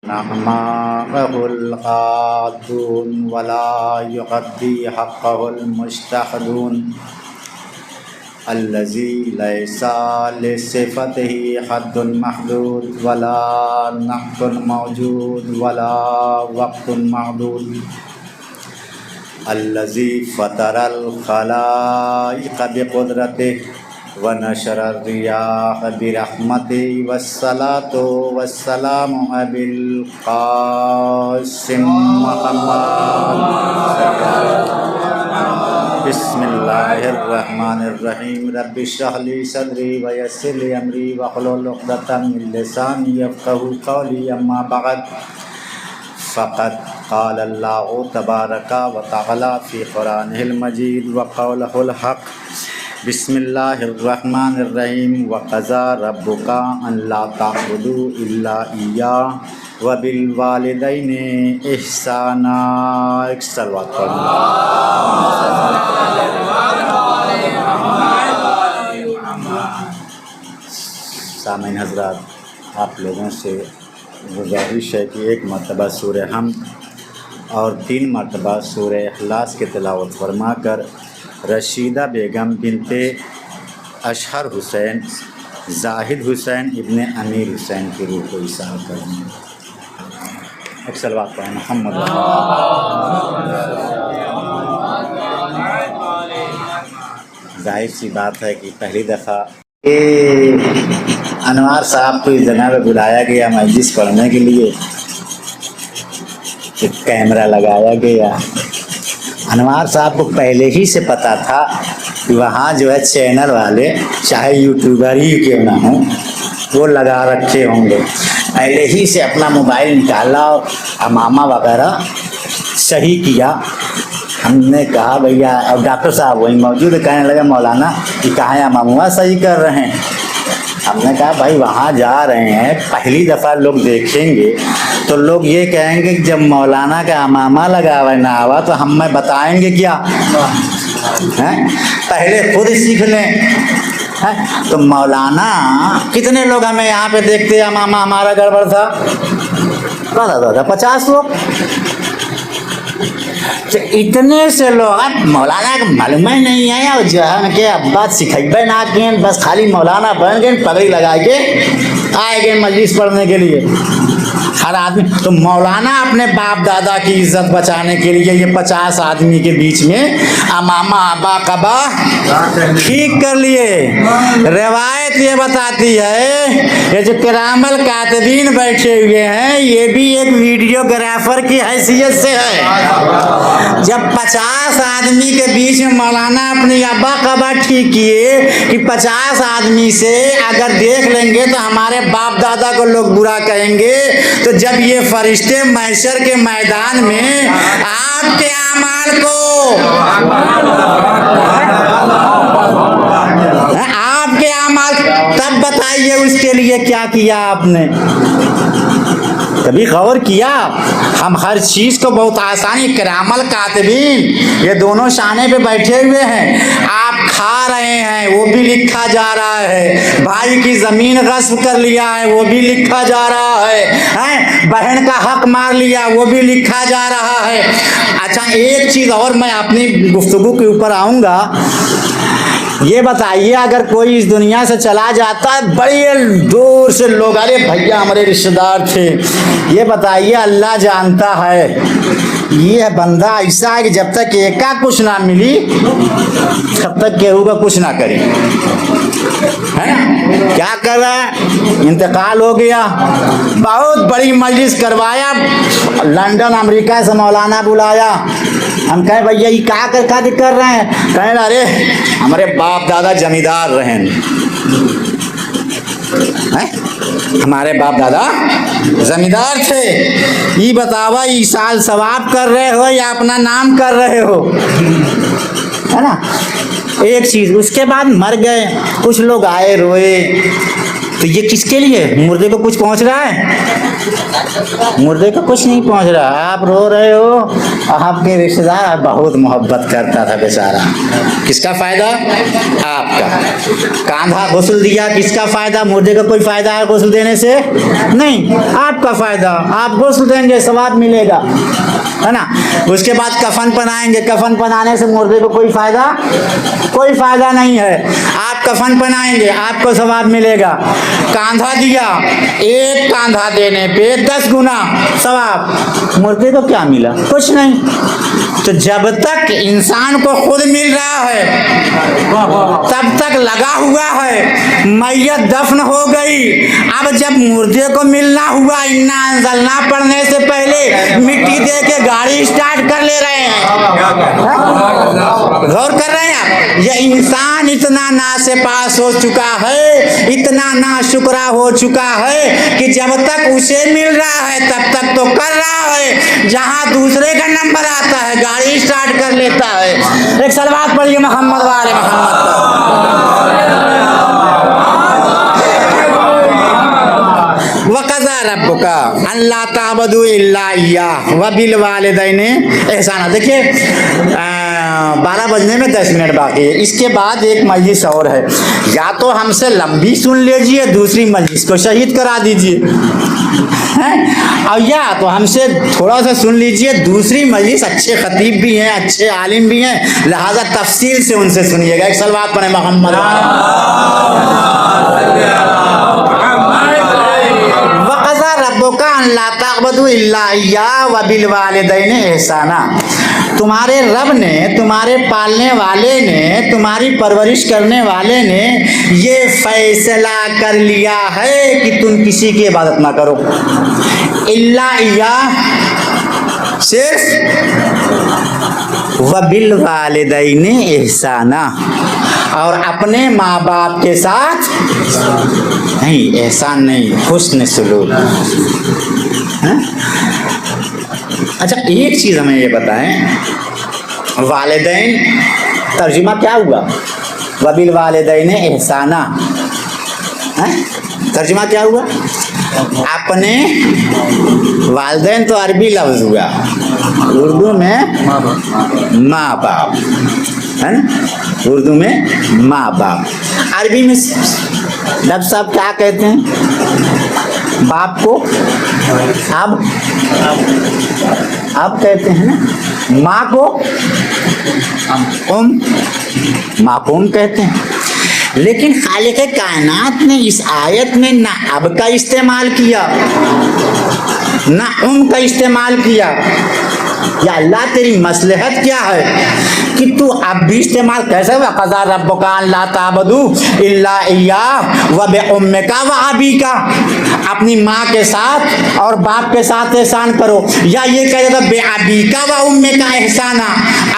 नहमाहुल क़ादून वला युग़द्दी हक़्क़हुल मुस्तहदून अल्लज़ी लैसा लिसिफ़तिही हद्दुन महदूद वला नक़्तुन मौजूद वला वक़्तुन महदूद अल्लज़ी फ़तरल ख़लाइक़ बिक़ुदरतिही व नशरर रियाह बिरहमतिही वस्सलातु वस्सलामु अबिल क़ासिम मुहम्मद। बिस्मिल्लाहिर्रहमानिर्रहीम। रब्बि इश्रह ली सदरी व यस्सिर ली अमरी वहलुल उक़दतम मिन लिसानी यफ़क़हू क़ौली। अम्मा बअद फ़क़द क़ालल्लाहु तबारक व तआला फ़ी क़ुरानिहिल मजीद व क़ौलुहुल हक़। बिस्मिल्लाहिर्रहमानिर्रहीम। व क़ज़ा रब्बुका अल्ला ताअबुदू इल्ला इय्याह व बिल वालिदैनि इहसाना। एक सलवात पढ़ो। सामीन हज़रात, आप लोगों से गुज़ारिश है कि एक मरतबा सूरह हमद और 3 मरतबा सूरह इखलास की तिलावत फरमा कर रशीदा बेगम बिनते अशहर हुसैन जाहिद हुसैन इब्ने अमीर हुसैन की रूह को इशार करेंगे। एक सलवात पढ़ें मोहम्मद। जाहिर सी बात है कि पहली दफ़ा अनवार साहब को इस जगह पे बुलाया गया मजलिस पढ़ने के लिए। एक कैमरा लगाया गया। अनवार साहब को पहले ही से पता था कि वहाँ जो है चैनल वाले चाहे यूट्यूबर ही क्यों ना हो वो लगा रखे होंगे। पहले ही से अपना मोबाइल निकाला और अमामा वगैरह सही किया। हमने कहा भैया, और डॉक्टर साहब वहीं मौजूद है, कहने लगे मौलाना कि कहाँ है अमामुआ सही कर रहे हैं। हमने कहा भाई वहाँ जा रहे हैं, पहली दफ़ा लोग देखेंगे तो लोग ये कहेंगे कि जब मौलाना का अमामा लगावे ना आवा तो हमें बताएंगे क्या हैं? पहले खुद सीख लें हैं? तो मौलाना कितने लोग हमें यहाँ पे देखते हैं, अमामा हमारा गड़बड़ था 50 लोग। तो इतने से लोग मौलाना को मालूम ही नहीं है और जो है कि अब्बा सिखेबे ना किए, बस खाली मौलाना बन गए, पगड़ी लगा के आए गए मजलिस पढ़ने के लिए। हर आदमी तो मौलाना अपने बाप दादा की इज्जत बचाने के लिए ये 50 आदमी के बीच में अमामा अबा कबा ठीक कर लिए। रिवायत ये बताती है ये जो किरामल कातिबीन बैठे हुए हैं ये भी एक वीडियोग्राफर की हैसियत से है। जब 50 आदमी के बीच में मौलाना अपनी अबा कबा ठीक किए कि 50 आदमी से अगर देख लेंगे तो हमारे बाप दादा को लोग बुरा कहेंगे, तो जब ये फरिश्ते महशर के मैदान में आपके अमाल को आपके अमाल तब बताइए उसके लिए क्या किया आपने। कभी गौर किया? हम हर चीज़ को बहुत आसानी, किरामल कातिबीन ये दोनों शाने पे बैठे हुए हैं। आप खा रहे हैं वो भी लिखा जा रहा है, भाई की ज़मीन गस्ब कर लिया है वो भी लिखा जा रहा है, बहन का हक मार लिया वो भी लिखा जा रहा है। अच्छा, एक चीज़ और मैं अपनी गुफ्तगू के ऊपर आऊँगा। ये बताइए अगर कोई इस दुनिया से चला जाता है, बड़े दूर से लोग, अरे भैया हमारे रिश्तेदार थे, ये बताइए अल्लाह जानता है ये बंदा ऐसा है कि जब तक एका कुछ ना मिली तब तक केहू का कुछ ना करे, है? क्या कर रहा है? इंतकाल हो गया, बहुत बड़ी मजलिस करवाया, लंदन अमेरिका से मौलाना बुलाया। हम कहे भैया ये क्या कर रहे हैं? कहे अरे हमारे बाप दादा जमींदार रहे हैं, हमारे बाप दादा जमींदार थे। ये बतावा ये साल सवाब कर रहे हो या अपना नाम कर रहे हो, है ना? एक चीज़, उसके बाद मर गए, कुछ लोग आए रोए, तो ये किसके लिए? मुर्दे को कुछ पहुंच रहा है? मुर्दे को कुछ नहीं पहुंच रहा, आप रो रहे हो, आपके रिश्तेदार बहुत मोहब्बत करता था बेचारा, किसका फायदा? आपका। कांधा गुस्ल दिया, किसका फायदा? मुर्दे का कोई फायदा है गुस्ल देने से? नहीं, आपका फायदा, आप गुस्ल देंगे सवाब मिलेगा, है ना। उसके बाद कफन पहनाएंगे, कफन पहनाने से मुर्दे को कोई फायदा? कोई फायदा नहीं है। आप कफन पहनाएंगे, आपको सवाब मिलेगा। कांधा दिया, एक कांधा देने पे 10 गुना सवाब, मुर्दे को क्या मिला? कुछ नहीं। तो जब तक इंसान को खुद मिल रहा है तब तक लगा हुआ है, मैयत दफन हो गई, अब जब मुर्दे को मिलना हुआ, इन्ना अंजलना पड़ने से पहले मिट्टी दे के गाड़ी स्टार्ट कर ले रहे हैं। गौर कर रहे हैं आप? ये इंसान इतना नासेपास हो चुका है, इतना नाशुक्रा हो चुका है कि जब तक उसे मिल रहा है तब तक तो कर रहा है, जहां दूसरे का नंबर आता है गाड़ी स्टार्ट कर लेता है। एक सलवात पढ़िए मोहम्मद वाले मोहम्मद वक़ज़ा रब्बुका अल्ला ताबुदू इल्ला इय्याह व बिल वालिदैनि एहसाना। देखिए 12 बजने में 10 मिनट बाकी है, इसके बाद एक मजलिस और है, या तो हमसे लंबी सुन लीजिए, दूसरी मजलिस को शहीद करा दीजिए, हैं, और या तो हमसे थोड़ा सा सुन लीजिए, दूसरी मजलिस अच्छे खतीब भी हैं, अच्छे आलिम भी हैं, लिहाजा तफसील से उनसे सुनिएगा। एक सलवात पढ़े मोहम्मद। वक़ज़ा रब्बुका अल्ला ताबुदू इल्ला इय्याह व बिल वालिदैनि एहसाना। तुम्हारे रब ने, तुम्हारे पालने वाले ने, तुम्हारी परवरिश करने वाले ने ये फैसला कर लिया है कि तुम किसी की इबादत ना करो, इल्ला इय्याह, सिर्फ, व बिल वालिदैनि एहसाना, और अपने माँ बाप के साथ नहीं, एहसान नहीं, हुस्न सलूक। अच्छा, एक चीज़ हमें ये बताएं, वालिदैन तर्जुमा क्या हुआ? वबिल वालिदैन एहसाना, तर्जुमा क्या हुआ? अपने वालिदैन तो अरबी लफ्ज़ हुआ, उर्दू में माँ बाप, है ना, उर्दू में माँ बाप। अरबी में डॉक्टर साहब क्या कहते हैं बाप को? अब कहते हैं ना। माँ को माँ को कहते हैं। लेकिन खालिक कायनात ने इस आयत में ना अब का इस्तेमाल किया ना का इस्तेमाल किया। या अल्लाह तेरी मसलहत क्या है कि तू अब भी इस्तेमाल कैसे? वक़ज़ा रब्बुका अल्ला ताबुदू इल्ला इय्याह व बिउम्मिका व अबीका, अपनी माँ के साथ और बाप के साथ एहसान करो। या ये कह देता बेअबीका व उम्मिका एहसाना,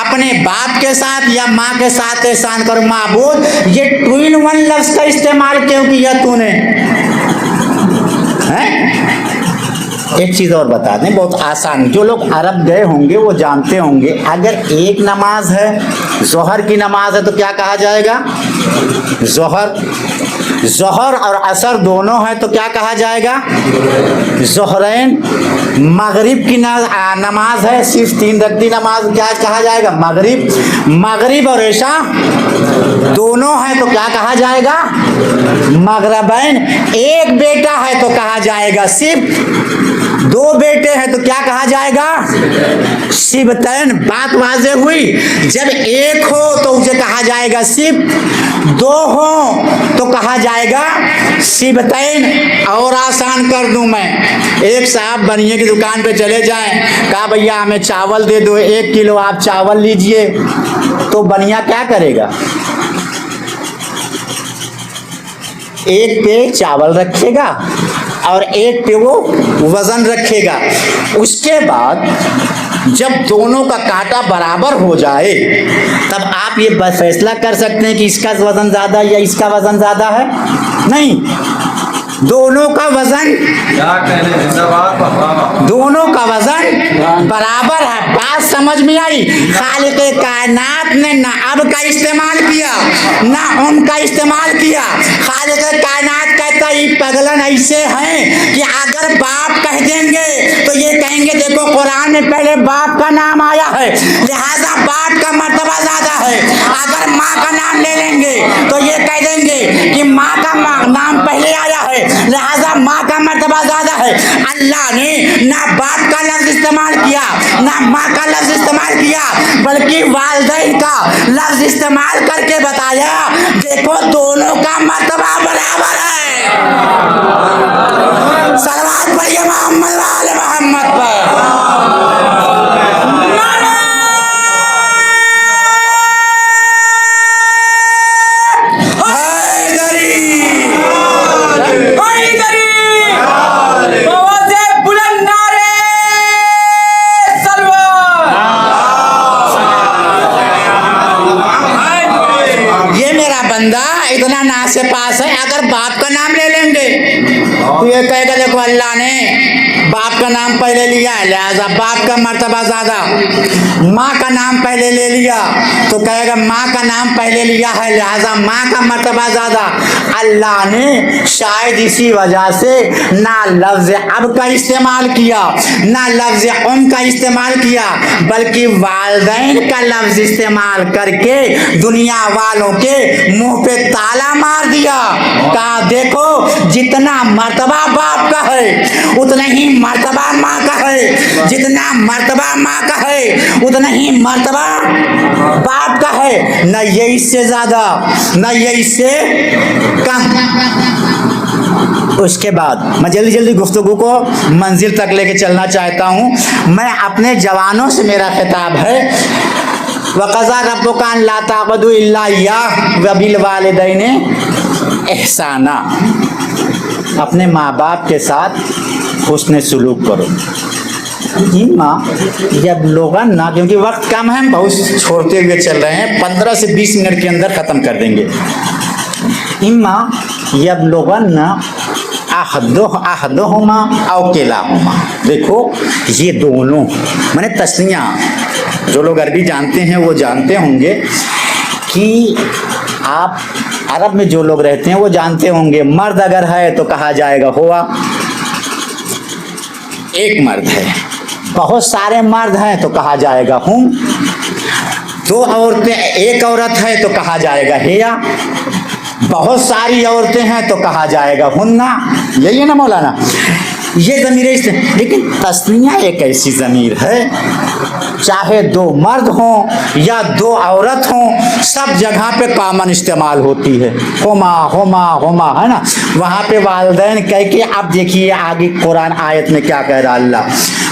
अपने बाप के साथ या माँ के साथ एहसान करो। माबूद, ये टू इन वन लफ्ज़ का इस्तेमाल क्यों किया तूने? हैं? एक चीज़ और बता दें, बहुत आसान, जो लोग अरब गए होंगे वो जानते होंगे, अगर एक नमाज है, ज़ोहर की नमाज है, तो क्या कहा जाएगा? ज़ोहर और असर दोनों है तो क्या कहा जाएगा? ज़ोहरैन। मगरिब की नमाज है, सिर्फ 3 रकती नमाज, क्या कहा जाएगा? मगरिब और इशा दोनों है तो क्या कहा जाएगा? मगरबैन। एक बेटा है तो कहा जाएगा सिर्फ, 2 बेटे हैं तो क्या कहा जाएगा? सिबतैन। बात वाज़े हुई? जब एक हो तो उसे कहा जाएगा सिब, 2 हो तो कहा जाएगा सिबतैन। और आसान कर दूं मैं, एक साहब बनिए की दुकान पे चले जाएं, कहा भैया हमें चावल दे दो, 1 किलो आप चावल लीजिए, तो बनिया क्या करेगा? एक पे चावल रखेगा और एक पे वो वजन रखेगा। उसके बाद जब दोनों का कांटा बराबर हो जाए तब आप ये फैसला कर सकते हैं कि इसका वजन ज़्यादा या इसका वजन ज़्यादा है। नहीं, दोनों का वजन बराबर है। बात समझ में आई? खालिक कायनात ने ना अब का इस्तेमाल किया ना का इस्तेमाल किया। खालिक कायनात कहता ये पगलन ऐसे हैं कि अगर बाप कह देंगे तो ये कहेंगे देखो कुरान में पहले बाप का नाम आया है, लिहाजा बाप का मर्तबा ज्यादा है। अगर माँ का नाम ले लेंगे तो ये कह देंगे कि माँ का नाम पहले आया है, लिहाजा माँ का मर्तबा ज्यादा है। अल्लाह ने ना बाप का लफ्ज इस्तेमाल किया, ना माँ का लफ्ज इस्तेमाल किया, बल्कि वालिदैन का लफ्ज इस्तेमाल करके बताया देखो दोनों का मर्तबा बराबर है। सलवात पढ़िए मोहम्मद वाले मोहम्मद पर। इतना ना से पास है, अगर बाप का नाम ले लेंगे तो ये कहेगा देखो अल्लाह ने बाप का नाम पहले लिया है, लिहाजा बाप का मर्तबा ज्यादा। माँ का नाम पहले ले लिया तो कहेगा माँ का नाम पहले लिया है, लिहाजा माँ का मर्तबा ज्यादा। अल्लाह ने शायद इसी वजह से ना लफ्ज अब का इस्तेमाल किया, ना लफ्ज उम का इस्तेमाल किया, बल्कि वालिदैन का लफ्ज इस्तेमाल करके दुनिया वालों के मुंह पे ताला मार दिया। कहा देखो जितना मर्तबा बाप का है उतना ही मर्तबा माँ का है, जितना मर्तबा माँ का है उतना ही मर्तबा बाप का है, न ये इससे ज्यादा न ये इससे कम। उसके बाद मैं जल्दी जल्दी गुफ्तगू को मंजिल तक लेके चलना चाहता हूँ। मैं अपने जवानों से मेरा खिताब है, वक़ज़ा रब्बुका अल्ला ताबुदू इल्ला इय्याहु व बिल वालिदैनि एहसाना। अपने माँ बाप के साथ हुस्न सुलूक करो। इम्मा जब लोगन ना, क्योंकि वक्त कम है, बहुत छोड़ते हुए चल रहे हैं, 15 से 20 मिनट के अंदर ख़त्म कर देंगे। इम्मा जब लोगन ना अहदुहुमा औ किलाहुमा, देखो ये दोनों माने तस्निया, जो लोग अरबी जानते हैं वो जानते होंगे कि आप अरब में जो लोग रहते हैं वो जानते होंगे, मर्द अगर है तो कहा जाएगा हुआ, एक मर्द है, बहुत सारे मर्द हैं तो कहा जाएगा हुम, दो औरतें एक औरत है तो कहा जाएगा हिया, बहुत सारी औरतें हैं तो कहा जाएगा हुन्ना। यही है ना मौलाना, ये ज़मीर है। लेकिन तस्निया एक ऐसी ज़मीर है, चाहे दो मर्द हों या दो औरत हों, सब जगह पे कॉमन इस्तेमाल होती है, होमा होमा होमा, है ना। वहाँ पे वालिदैन कह के, अब देखिए आगे कुरान आयत में क्या कह रहा अल्लाह,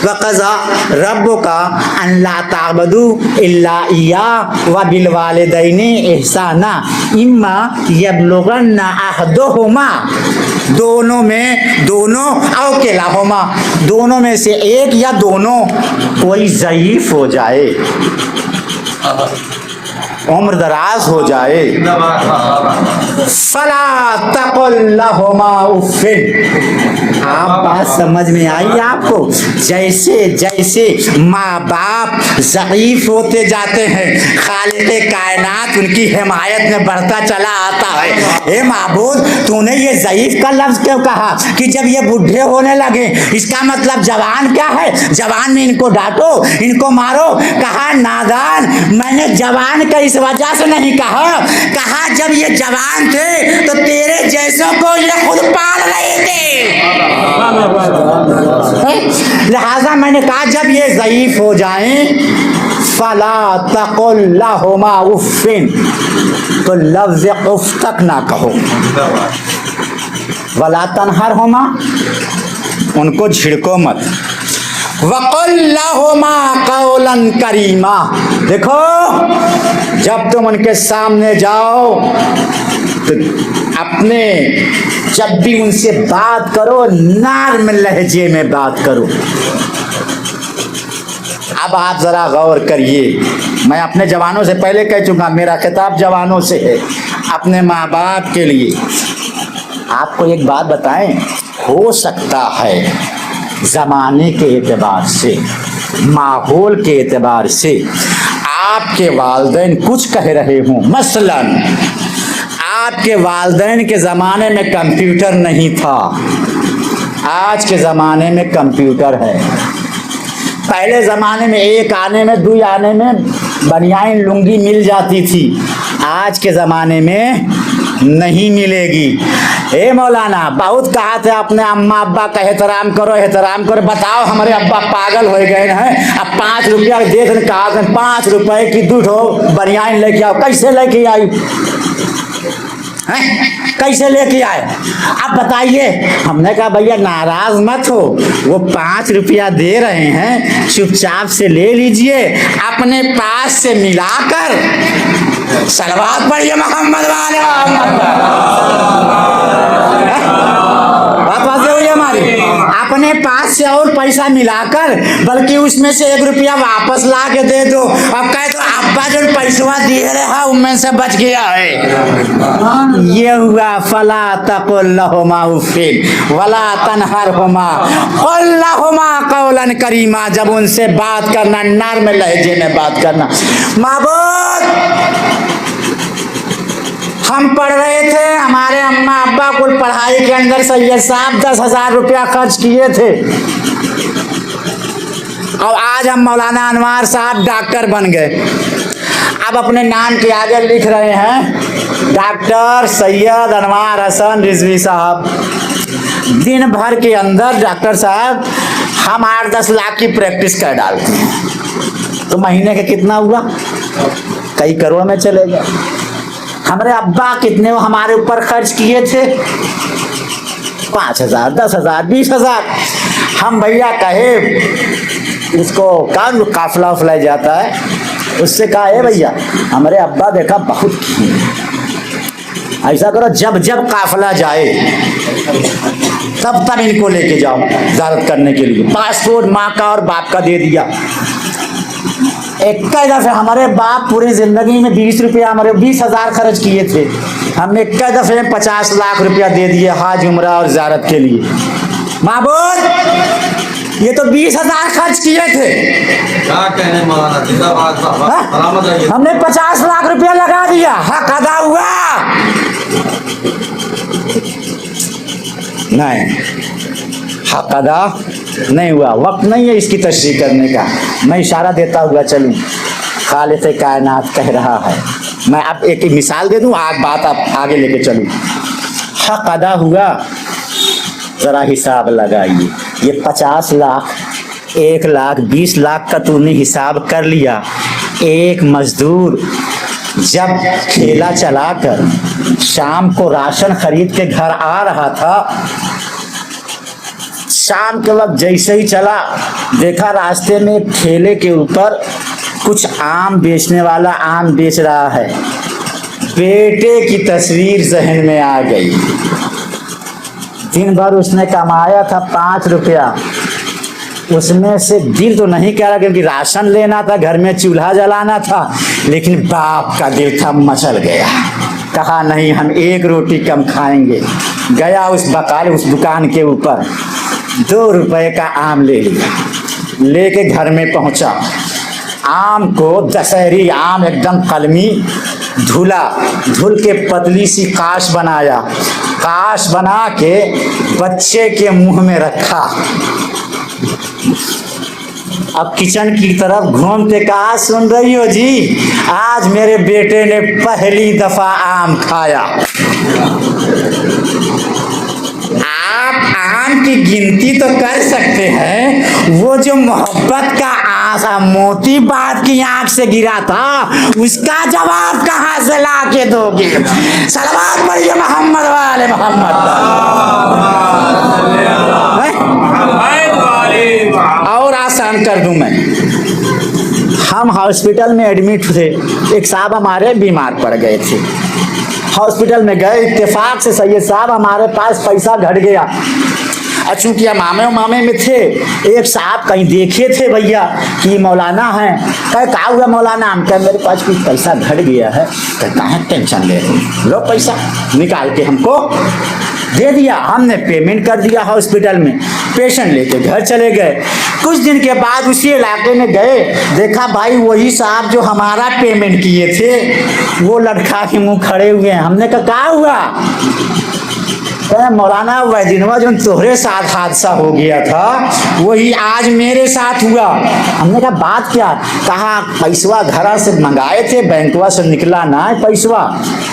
वक़ज़ा रब्बुका अल्ला ताबुदू इल्ला इय्याहु व बिल वालिदैनि एहसाना इम्मा यबलुगन्ना अहदुहुमा, दोनों में, दोनों औ किलाहुमा, दोनों में से एक या दोनों कोई ज़ईफ हो जाए, उम्र दराज हो जाए, फला तकुल लहुमा उफ़्फ़िन। आप बात समझ में आई आपको? जैसे जैसे माँ बाप ज़ईफ होते जाते हैं, खालिक़े कायनात उनकी हिमायत में बढ़ता चला आता है। हे माबूद, तूने ये ज़ईफ का लफ्ज़ क्यों कहा कि जब ये बूढ़े होने लगे, इसका मतलब जवान क्या है? जवान में इनको डांटो, इनको मारो। कहा नादान, मैंने जवान का इस वजह से नहीं कहा, कहा जब ये जवान थे तो तेरे जैसों को ये खुद पाल रहे थे, लिहाजा मैंने कहा जब ये ज़ईफ हो जाएं, फला तकुल लहुमा उफ़्फ़िन, तो लफ्ज़ उफ़ तक ना कहो, वला तनहरहुमा, उनको झिड़को मत, वक़ुल लहुमा क़ौलन करीमा। देखो जब तुम उनके सामने जाओ तो अपने, जब भी उनसे बात करो नर्म लहजे में बात करो। अब आप ज़रा गौर करिए, मैं अपने जवानों से पहले कह चुका, मेरा खिताब जवानों से है, अपने माँ बाप के लिए। आपको एक बात बताएं, हो सकता है ज़माने के एतबार से, माहौल के एतबार से आपके वालिदैन कुछ कह रहे हों, मसलन आपके वालिदैन के ज़माने में कंप्यूटर नहीं था, आज के ज़माने में कंप्यूटर है। पहले ज़माने में एक आने में दो आने में बनियान लुंगी मिल जाती थी, आज के ज़माने में नहीं मिलेगी। ए मौलाना, बहुत कहा थे अपने अम्मा अब्बा का एहतराम करो, एहतराम करो। बताओ हमारे अब्बा पागल हो गए हैं, अब 5 रुपया दे दें, कहा 5 रुपए की 2 बनियान लेके आओ। कैसे लेके आई हैं? कैसे लेके आए? अब बताइए। हमने कहा भैया नाराज मत हो, वो 5 रुपया दे रहे हैं, चुपचाप से ले लीजिए, अपने पास से मिलाकर सलवात पढ़िए मोहम्मद वाले बात वाज़ेह हुई हमारी। अपने पास से और पैसा मिलाकर, बल्कि उसमें से 1 रुपया वापस ला के दे दो। अब कहे तो अब्बा जो पैसा दिए रहे उनमें से बच गया है। ये हुआ फला तकुल्लहुमा उफ़िन वला तनहरहुमा क़ुल्लहुमा क़ौलन करीमा। जब उनसे बात करना, नर्म लहजे में बात करना। माबूद, हम पढ़ रहे थे, हमारे अम्मा अब्बा को पढ़ाई के अंदर सैयद साहब 10,000 रुपया खर्च किए थे, और आज हम मौलाना अनवार साहब डॉक्टर बन गए। अब अपने नाम के आगे लिख रहे हैं डॉक्टर सैयद अनवार हसन रिजवी साहब। दिन भर के अंदर डॉक्टर साहब हम 8-10 लाख की प्रैक्टिस कर डालते हैं, तो महीने का कितना हुआ? कई करोड़ में चले गए। हमारे अब्बा कितने हमारे ऊपर खर्च किए थे? 5,000, 10,000, 20,000। हम भैया कहे उसको काफिला उफला जाता है, उससे कहा है भैया हमारे अब्बा देखा बहुत किए, ऐसा करो जब जब काफिला जाए तब तब इनको लेके जाओ ज़ियारत करने के लिए। पासपोर्ट माँ का और बाप का दे दिया। एक दफ़े हमारे बाप पूरी ज़िंदगी में 20 रुपया, हमारे 20,000 खर्च किए थे, हमने एक दफ़े में 50 लाख रुपया दे दिए हाज उम्रा और ज़ियारत के लिए। माबूद, ये तो 20,000 खर्च किए थे, क्या कहने मौलाना जिंदाबाद साहब। हमने 50 लाख रुपया लगा दिया, हक अदा हुआ? नहीं, हक अदा नहीं हुआ। वक्त नहीं है इसकी तशरीह करने का। मैं इशारा देता हुआ चलूँ, खालिक़ कायनात कह रहा है। मैं अब एक मिसाल दे दूँ, बात आप आगे लेके चलूँ। हक अदा हुआ, ज़रा हिसाब लगाइए। ये 50 लाख, 1 लाख, 20 लाख का तूने हिसाब कर लिया। एक मजदूर जब ठेला चलाकर शाम को राशन खरीद के घर आ रहा था, शाम के वक्त जैसे ही चला, देखा रास्ते में एक ठेले के ऊपर कुछ आम बेचने वाला आम बेच रहा है। बेटे की तस्वीर जहन में आ गई। दिन भर उसने कमाया था 5 रुपया, उसमें से दिल तो नहीं कह रहा क्योंकि राशन लेना था, घर में चूल्हा जलाना था, लेकिन बाप का दिल था मचल गया। कहा नहीं, हम 1 रोटी कम खाएंगे। गया उस दुकान के ऊपर, 2 रुपए का आम ले लिया, लेके घर में पहुंचा। आम को दशहरी आम एकदम कलमी धुला, धुल के पतली सी काश बनाया, काश बना के बच्चे के मुंह में रखा। अब किचन की तरफ घूमते कहा, सुन रही हो जी, आज मेरे बेटे ने पहली दफा आम खाया। आप आम की गिनती तो कर सकते हैं, वो जो मोहब्बत का आंसा मोती बात की आंख से गिरा था, उसका जवाब कहाँ से ला के दोगे? सलवात पढ़िए मोहम्मद वाले मोहम्मद। और आसान कर दूं मैं। हम हॉस्पिटल में एडमिट थे, एक साहब हमारे बीमार पड़ गए थे, हॉस्पिटल में गए, इत्तेफाक से सैयद साहब हमारे पास पैसा घट गया। और चूँकि हम मामे में थे, एक साहब कहीं देखे थे भैया कि मौलाना हैं, कहे कहा हुआ मौलाना? हम कहे मेरे पास कुछ पैसा घट गया है। कहता है टेंशन ले, लो पैसा निकाल के हमको दे दिया। हमने पेमेंट कर दिया हॉस्पिटल में। पेशेंट लेके घर चले गए। कुछ दिन के बाद उसी इलाके में गए, देखा भाई वही साहब जो हमारा पेमेंट किए थे वो लटका के मुंह खड़े हुए हैं। हमने कहा क्या हुआ? मौलाना वैदिनवा जो तोहरे साथ हादसा हो गया था वही आज मेरे साथ हुआ। हमने कहा बात क्या? कहा पैसवा घरा से मंगाए थे, बैंकवा से निकला ना है पैसवा,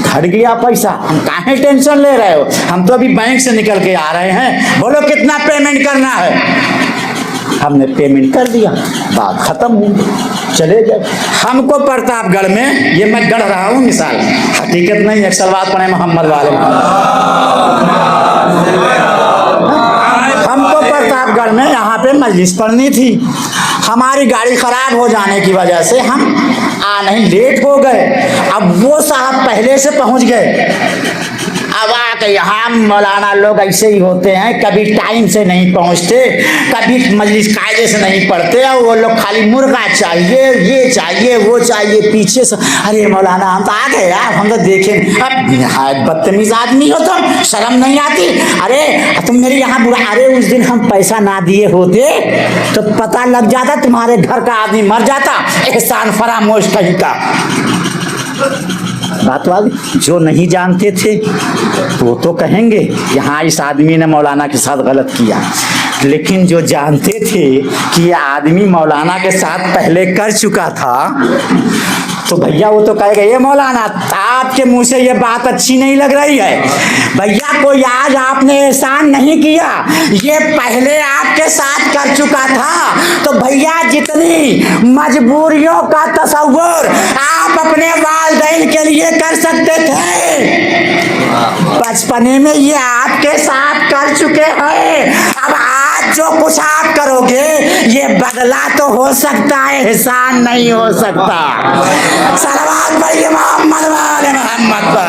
घट गया पैसा। हम काहे टेंशन ले रहे हो, हम तो अभी बैंक से निकल के आ रहे हैं, बोलो कितना पेमेंट करना है। हमने पेमेंट कर दिया, बात खत्म हुई, चले गए। हमको प्रतापगढ़ में, ये मैं गढ़ रहा हूँ मिसाल, हकीकत नहीं है, सलवात पढ़े मोहम्मद वाले। हमको प्रतापगढ़ में यहाँ पे मजलिस पढ़नी थी, हमारी गाड़ी खराब हो जाने की वजह से हम आ नहीं, लेट हो गए। अब वो साहब पहले से पहुँच गए। अब आके यहाँ मौलाना लोग ऐसे ही होते हैं, कभी टाइम से नहीं पहुँचते, कभी मजलिस कायदे से नहीं पढ़ते, और वो लोग खाली मुर्गा चाहिए, ये चाहिए, वो चाहिए, पीछे से। अरे मौलाना हम तो आ गए यार, हम तो देखें। अब यहाँ बदतमीज आदमी हो तुम, शर्म नहीं आती? अरे तुम मेरे यहाँ बुरा, अरे उस दिन हम पैसा ना दिए होते तो पता लग जाता, तुम्हारे घर का आदमी मर जाता। एहसान फरामोश कहीं का बात वाली। जो नहीं जानते थे वो तो कहेंगे यहाँ इस आदमी ने मौलाना के साथ गलत किया, लेकिन जो जानते थे कि ये आदमी मौलाना के साथ पहले कर चुका था तो भैया वो तो कहेगा ये मौलाना आपके मुंह से ये बात अच्छी नहीं लग रही है। भैया कोई आज आपने एहसान नहीं किया, ये पहले आपके साथ कर चुका था। तो भैया जितनी मजबूरियों का तसव्वुर आप अपने वालिदैन के लिए कर सकते थे, बचपने में ये आपके साथ कर चुके हैं। अब आज जो कुछ आप करोगे ये बदला तो हो सकता है, एहसान नहीं हो सकता। सलवात पढ़िए मोहम्मद वाले मोहम्मद पर।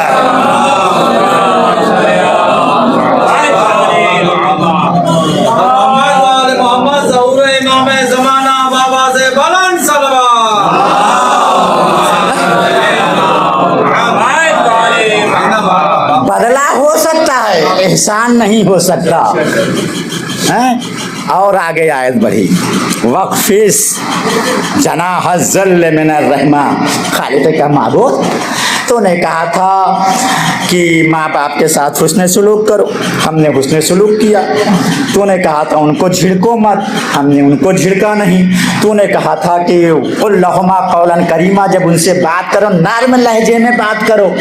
मोहम्मद ज़हूर इमाम ज़माना बाबा से बुलंद सलवात। बदला हो सकता है, एहसान नहीं हो सकता है। और आगे आयत बढ़ी, वक्फिस जनाह ज़ल्ल मिनर रहमा। खालिद का माबूद तूने कहा था कि माँ बाप के साथ हुस्न सलूक करो, हमने हुस्न सलूक किया। तूने कहा था उनको झिड़को मत, हमने उनको झिड़का नहीं। तूने कहा था कि उल्लहुमा कौलन करीमा, जब उनसे बात करो नर्म लहजे में बात करो,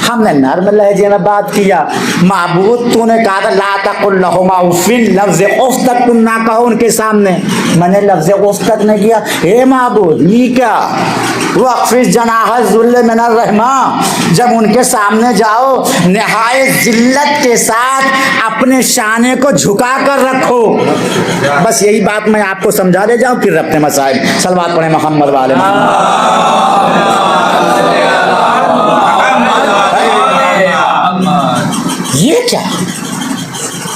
हमने नर्म लहजे में बात किया। माबूद तूने कहा था ला तकुल्लहुमा उफ़िन, लफ्ज़ उफ़ तक तुम ना कहो उनके सामने, मैंने लफ्ज़ उफ़ तक नहीं किया। हे माबूद ये क्या? वक़्फ़िज़ जनाह ज़ुल्ल मिनर रहमा, जब उनके सामने जाओ निहायत जिल्लत के साथ अपने शाने को झुका कर रखो। बस यही बात मैं आपको समझा दे जाऊँ, फिर रखते मसाइल। सलवात पढ़े मोहम्मद वाले। ये क्या?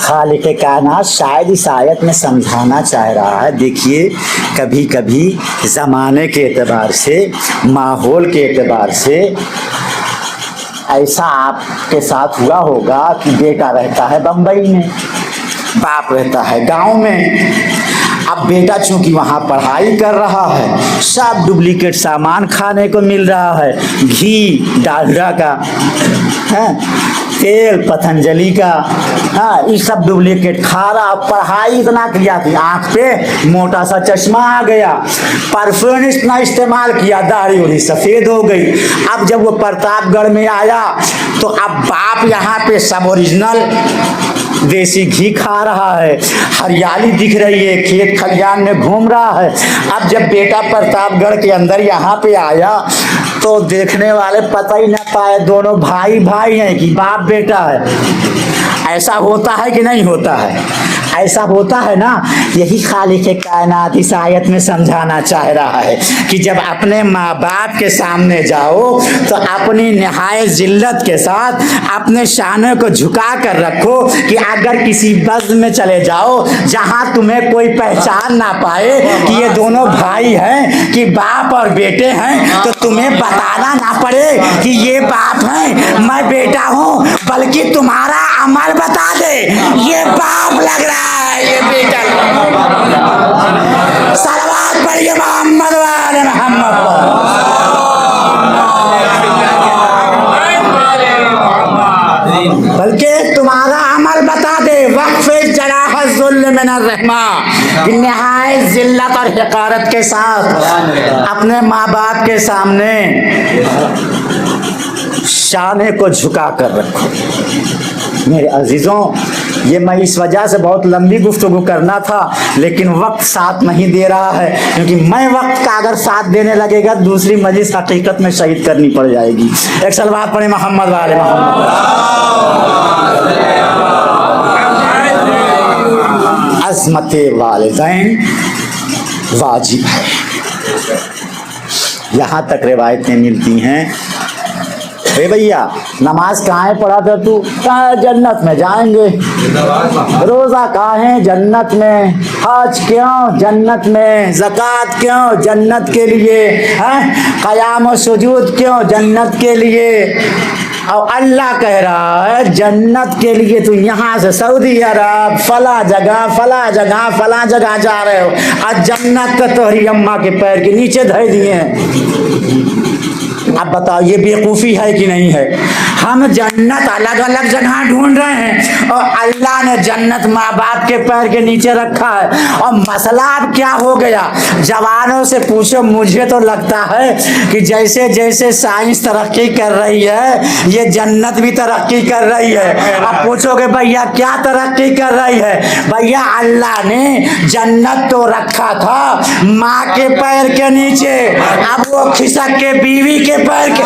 खालिक कायनात शायद इस आयत में समझाना चाह रहा है, देखिए कभी कभी ज़माने के एतबार से, माहौल के एतबार से ऐसा आपके साथ हुआ होगा कि बेटा रहता है बम्बई में, बाप रहता है गांव में। अब बेटा चूंकि वहाँ पढ़ाई कर रहा है, सब डुप्लीकेट सामान खाने को मिल रहा है, घी डालडा का है, तेल पतंजलि का, हाँ ये सब डुप्लीकेट खा रहा। पढ़ाई इतना किया कि आँख पे मोटा सा चश्मा आ गया, परफ्यूम इतना इस्तेमाल किया, दाढ़ी उड़ी सफ़ेद हो गई। अब जब वो प्रतापगढ़ में आया तो अब बाप यहाँ पे सब ओरिजिनल देसी घी खा रहा है, हरियाली दिख रही है, खेत खलियान में घूम रहा है। अब जब बेटा प्रतापगढ़ के अंदर यहाँ पे आया तो देखने वाले पता ही ना पाए दोनों भाई भाई हैं कि बाप बेटा है। ऐसा होता है कि नहीं होता है? ऐसा होता है ना। यही खालिक कायनात इस आयत में समझाना चाह रहा है कि जब अपने माँ बाप के सामने जाओ तो अपनी निहायत जिल्लत के साथ अपने शाने को झुका कर रखो कि अगर किसी बज़्म में चले जाओ जहाँ तुम्हें कोई पहचान ना पाए कि ये दोनों भाई हैं, कि बाप और बेटे हैं, तो तुम्हें बताना ना पड़े कि ये बाप हैं मैं बेटा हूँ, बल्कि तुम्हारा अमल बता दे, ये पाप लग रहा है, ये बेटल। सलवात पढ़िए मोहम्मद वाले मोहम्मद। बल्कि तुम्हारा अमल बता दे, वक्फ़े जराह ज़ुल्म मिनर रहमा, कि निहायत जिल्लत और हक़ारत के साथ अपने माँ बाप के सामने शाने को झुका कर रखो। मेरे अजीज़ों, ये मैं इस वजह से बहुत लंबी गुफ्तगू करना था, लेकिन वक्त साथ नहीं दे रहा है, क्योंकि मैं वक्त का अगर साथ देने लगेगा दूसरी मजलिस हकीकत में शहीद करनी पड़ जाएगी। एक सलवात पढ़े मोहम्मद वाले मोहम्मद। अज़मत वालिदैन वाजिब है। यहाँ तक रिवायतें मिलती हैं। ए भैया, नमाज कहाँ पढ़ा था तू? कहाँ? जन्नत में जाएंगे। रोज़ा कहाँ है? जन्नत में। हज क्यों? जन्नत में। ज़कात क्यों? जन्नत के लिए। हैं? क़याम और सुजूद क्यों? जन्नत के लिए। और अल्लाह कह रहा है जन्नत के लिए तू यहाँ से सऊदी अरब फला जगह जा रहे हो, आज जन्नत का तोहरी अम्मा के पैर के नीचे धर दिए हैं। अब बताओ ये बेवकूफ़ी है कि नहीं है? हम जन्नत अलग अलग जगह ढूंढ रहे हैं और अल्लाह ने जन्नत माँ बाप के पैर के नीचे रखा है। और मसला अब क्या हो गया? जवानों से पूछो, मुझे तो लगता है कि जैसे जैसे साइंस तरक्की कर रही है, ये जन्नत भी तरक्की कर रही है। अब पूछोगे भैया क्या तरक्की कर रही है? भैया अल्लाह ने जन्नत तो रखा था माँ के पैर के नीचे, अब वो खिसक के बीवी के पैर के।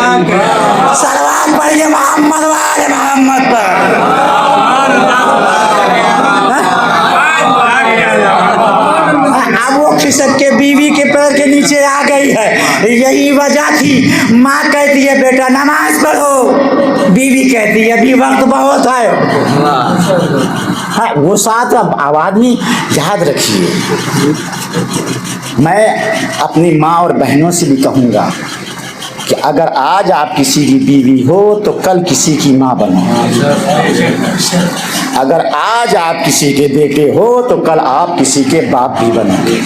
सलवात पढ़िए मोहम्मद वाले मोहम्मद पर। अब वो खिसक के बीवी के पैर के नीचे आ गई है। यही वजह थी, माँ कहती है बेटा नमाज पढ़ो, बीवी कहती है अभी वक्त बहुत है। हाँ, वो साथ अब आवाज में याद रखिए। मैं अपनी माँ और बहनों से भी कहूँगा कि अगर आज आप किसी की बीवी हो तो कल किसी की माँ बनो। अगर आज आप किसी के बेटे हो तो कल आप किसी के बाप भी बनोगे।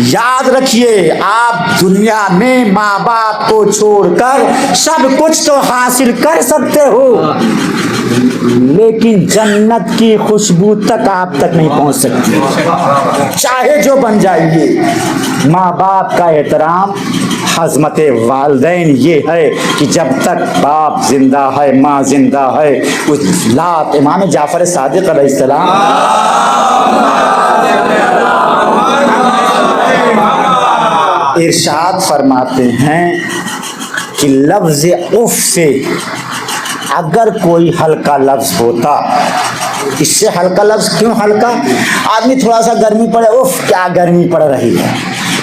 याद रखिए, आप दुनिया में माँ बाप को छोड़कर सब कुछ तो हासिल कर सकते हो, लेकिन जन्नत की खुशबू तक आप तक नहीं पहुंच सकती, चाहे जो बन जाइए। माँ बाप का एहतराम, हज़मत वालिदैन ये है कि जब तक बाप जिंदा है, माँ जिंदा है, उस लात इमाम जाफर सादिक अलैहिस्सलाम इरशाद फरमाते हैं कि लफ्ज़ उफ से अगर कोई हल्का लफ्ज़ होता, इससे हल्का लफ्ज़ क्यों हल्का? आदमी थोड़ा सा गर्मी पड़े, उफ क्या गर्मी पड़ रही है,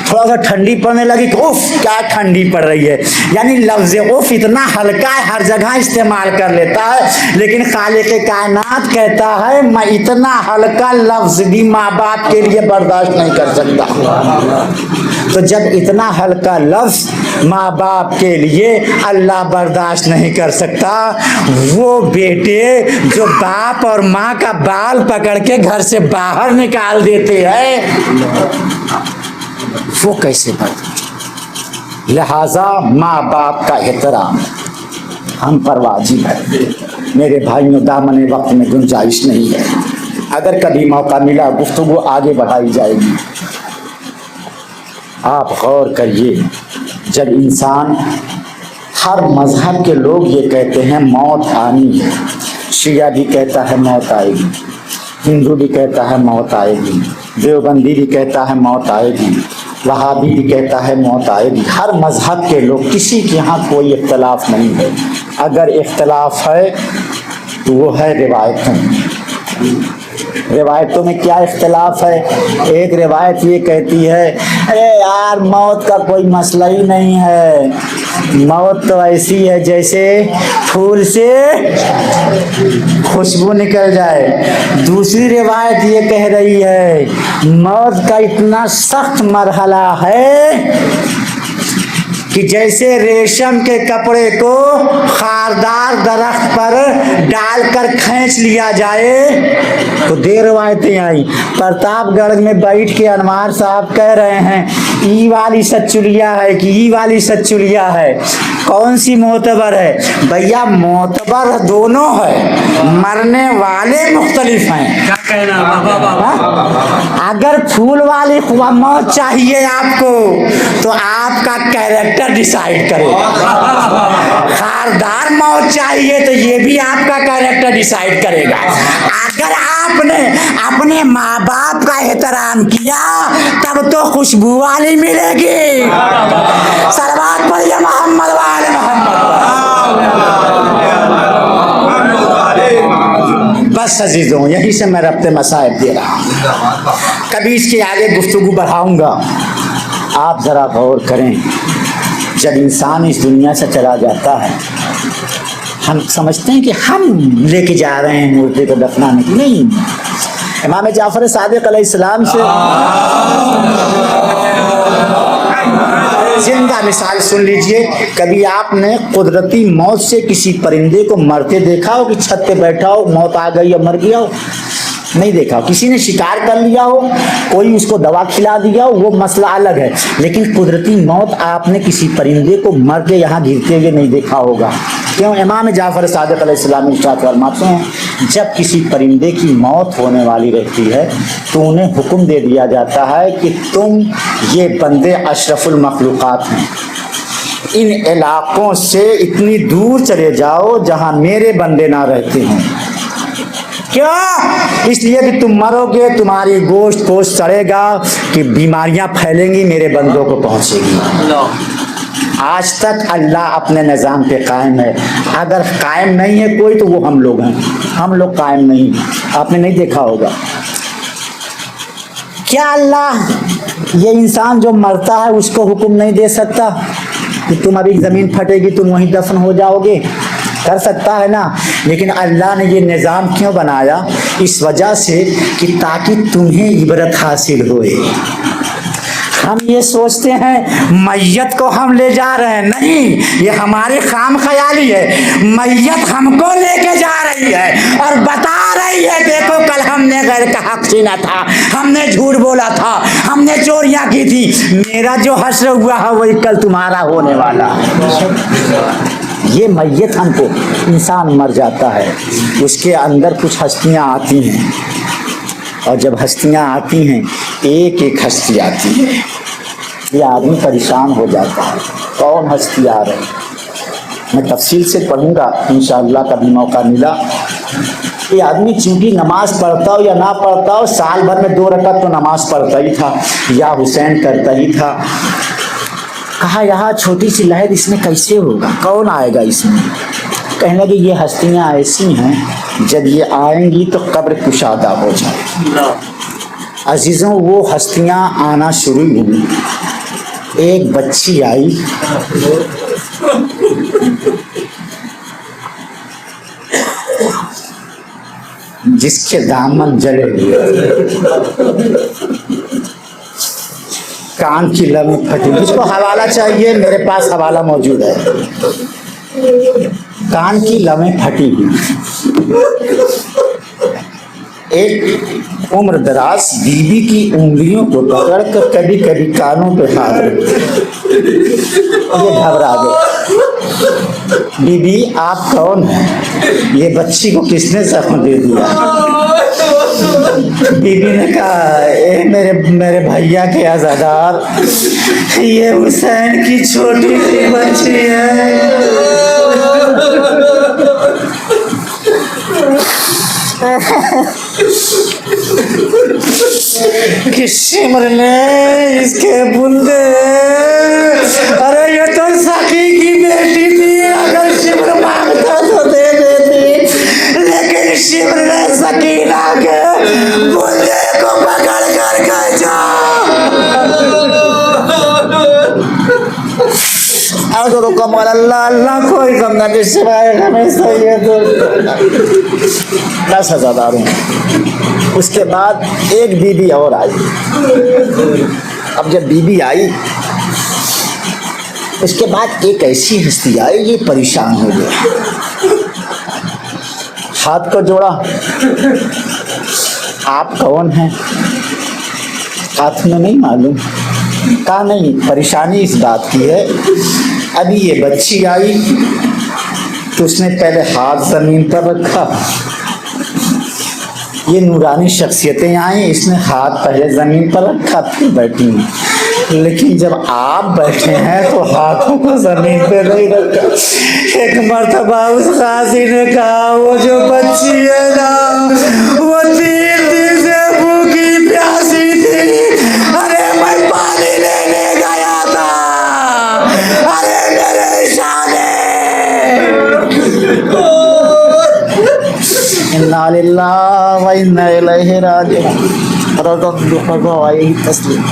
थोड़ा सा ठंडी पड़ने लगी कि उफ क्या ठंडी पड़ रही है। यानी लफ्ज़ उफ इतना हल्का है, हर जगह इस्तेमाल कर लेता है, लेकिन खालिक कायनात कहता है मैं इतना हल्का लफ्ज़ भी माँ बाप के लिए बर्दाश्त नहीं कर सकता। तो जब इतना हल्का लफ्ज़ माँ बाप के लिए अल्लाह बर्दाश्त नहीं कर सकता, वो बेटे जो बाप और माँ का बाल पकड़ के घर से बाहर निकाल देते हैं, वो कैसे बर्दाश्त? लिहाजा माँ बाप का एहतराम हम पर वाजिब है। मेरे भाइयों, दामन वक्त में गुंजाइश नहीं है, अगर कभी मौका मिला गुफ्तगू आगे बढ़ाई जाएगी। आप गौर करिए, जब इंसान, हर मजहब के लोग ये कहते हैं मौत आनी है, शिया भी कहता है मौत आएगी, हिंदू भी कहता है मौत आएगी, देवबंदी भी कहता है मौत आएगी, वहाबी भी कहता है मौत आएगी। हर मजहब के लोग, किसी के यहाँ कोई इख्तलाफ नहीं है। अगर इख्तलाफ है तो वो है रिवायतों में। रिवायतों में क्या इख्तलाफ है? एक रिवायत ये कहती है अरे यार मौत का कोई मसला ही नहीं है, मौत तो ऐसी है जैसे फूल से खुशबू निकल जाए। दूसरी रिवायत ये कह रही है मौत का इतना सख्त मरहला है कि जैसे रेशम के कपड़े को खारदार दरख्त पर डालकर खींच लिया जाए, तो देर रवायतें आई। प्रतापगढ़ में बैठ के अनवार साहब कह रहे हैं ई वाली सच्चुलिया है कि ई वाली सच्चुलिया है, कौन सी मोतबर है? भैया मोतबर दोनों है, मरने वाले मुख्तलिफ हैं। क्या कहना बाबा? अगर फूल वाली मौत चाहिए आपको तो आपका कैरेक्टर डिसाइड करेगा। खारदार मौत चाहिए तो ये भी आपका कैरेक्टर डिसाइड करेगा। अगर आपने अपने माँ बाप का एहतराम किया तब तो खुशबू वाली मिलेगी। सलवात पढ़िए मोहम्मद वाले मोहम्मद। बस अजीजों, यही से मैं रब्ते मसाइब दे रहा हूँ। कभी इसके आगे गुफ्तगू बढ़ाऊंगा। आप जरा गौर करें, जब इंसान इस दुनिया से चला जाता है हम समझते हैं कि हम लेके जा रहे हैं मुर्दे को दफनाने की, नहीं। इमाम जाफर सादिक अलैहिस्सलाम से जिंदा मिसाल सुन लीजिए। कभी आपने कुदरती मौत से किसी परिंदे को मरते देखा हो कि छत पे बैठा हो, मौत आ गई या मर गया हो? नहीं देखा। किसी ने शिकार कर लिया हो, कोई उसको दवा खिला दिया हो, वो मसला अलग है, लेकिन कुदरती मौत आपने किसी परिंदे को मर के यहाँ गिरते हुए नहीं देखा होगा। क्यों? इमाम जाफर सादिक अलैहिस्सलाम इरशाद फरमाते हैं जब किसी परिंदे की मौत होने वाली रहती है तो उन्हें हुक्म दे दिया जाता है कि तुम ये बंदे अशरफुल मखलूक़ात हैं, इन इलाकों से इतनी दूर चले जाओ जहाँ मेरे बंदे ना रहते हों। क्यों? इसलिए कि तुम मरोगे, तुम्हारी गोश्त पोस्ट सड़ेगा, कि बीमारियां फैलेंगी, मेरे बंदों को पहुंचेगी। आज तक अल्लाह अपने निज़ाम पे कायम है। अगर कायम नहीं है कोई तो वो हम लोग हैं, हम लोग कायम नहीं। आपने नहीं देखा होगा क्या अल्लाह ये इंसान जो मरता है उसको हुक्म नहीं दे सकता कि तुम अभी ज़मीन फटेगी तुम वहीं दफन हो जाओगे? कर सकता है ना। लेकिन अल्लाह ने ये निज़ाम क्यों बनाया? इस वजह से कि ताकि तुम्हें इबरत हासिल होए। हम ये सोचते हैं मैयत को हम ले जा रहे हैं, नहीं, ये हमारी खाम ख्याली है। मैयत हमको लेके जा रही है और बता रही है देखो कल हमने गैर का हक छीना था, हमने झूठ बोला था, हमने चोरियां की थी, मेरा जो हश्र हुआ है वही कल तुम्हारा होने वाला है। ये मैयत हमको, इंसान मर जाता है, उसके अंदर कुछ हस्तियाँ आती हैं, और जब हस्तियाँ आती हैं एक एक हस्ती आती है, ये आदमी परेशान हो जाता है कौन हस्ती आ रही। मैं तफसील से पढ़ूंगा इंशाअल्लाह, कभी मौका मिला। ये आदमी चूंकि नमाज पढ़ता हो या ना पढ़ता हो, साल भर में 2 रकात तो नमाज पढ़ता ही था, या हुसैन करता ही था। कहा यहाँ छोटी सी लहर इसमें कैसे होगा, कौन आएगा इसमें? कहने लगे ये हस्तियाँ ऐसी हैं जब ये आएंगी तो कब्र कुशादा हो जाए। अजीज़ों, वो हस्तियाँ आना शुरू हुई। एक बच्ची आई, जिसके दामन जले हुए, कान की लमी फटी। मुझको हवाला चाहिए, मेरे पास हवाला मौजूद है। कान की लमें फटी हुई। एक उम्र दराज बीबी की उंगलियों को पकड़ कर कभी कभी कानों पे हाथ रखते, ये घबरा गए। बीबी आप कौन हैं? ये बच्ची को किसने जख्म दे दिया? बीबी ने कहा ए मेरे भैया के आज़ादार, ये हुसैन की छोटी सी बच्ची है। कि शिमर ने इसके बुंदे, अरे ये तो सखी की बेटी थी, अगर शिमर मांगता तो दे देती, लेकिन शिमर ने सकीना के बुंदे को पकड़ कर गए जा। तो कमल अल्लाह अल्लाह कोई समझा के सिवाय हमें सही है तो 10,000 हूँ। उसके बाद एक बीबी और आई। अब जब बीबी आई उसके बाद एक ऐसी हस्ती आई, ये परेशान हो गया, हाथ को जोड़ा, आप कौन हैं? हाथ में नहीं मालूम। कहा नहीं, परेशानी इस बात की है, अभी ये बच्ची आई तो उसने पहले हाथ जमीन पर रखा, ये नूरानी शख्सियतें आई, इसने हाथ पहले जमीन पर रखा फिर बैठी, लेकिन जब आप बैठे हैं तो हाथों को जमीन पे नहीं रखा। एक मर्तबा उस काजी ने कहा, वो जो बच्ची है ना, वो 3 दिन से भूखी प्यासी थी, अरे मैं पानी लेने गया था, अरे मेरे शाने। इन्ना लिल्लाहि व इन्ना इलैहि राजिऊन। तस्लीम।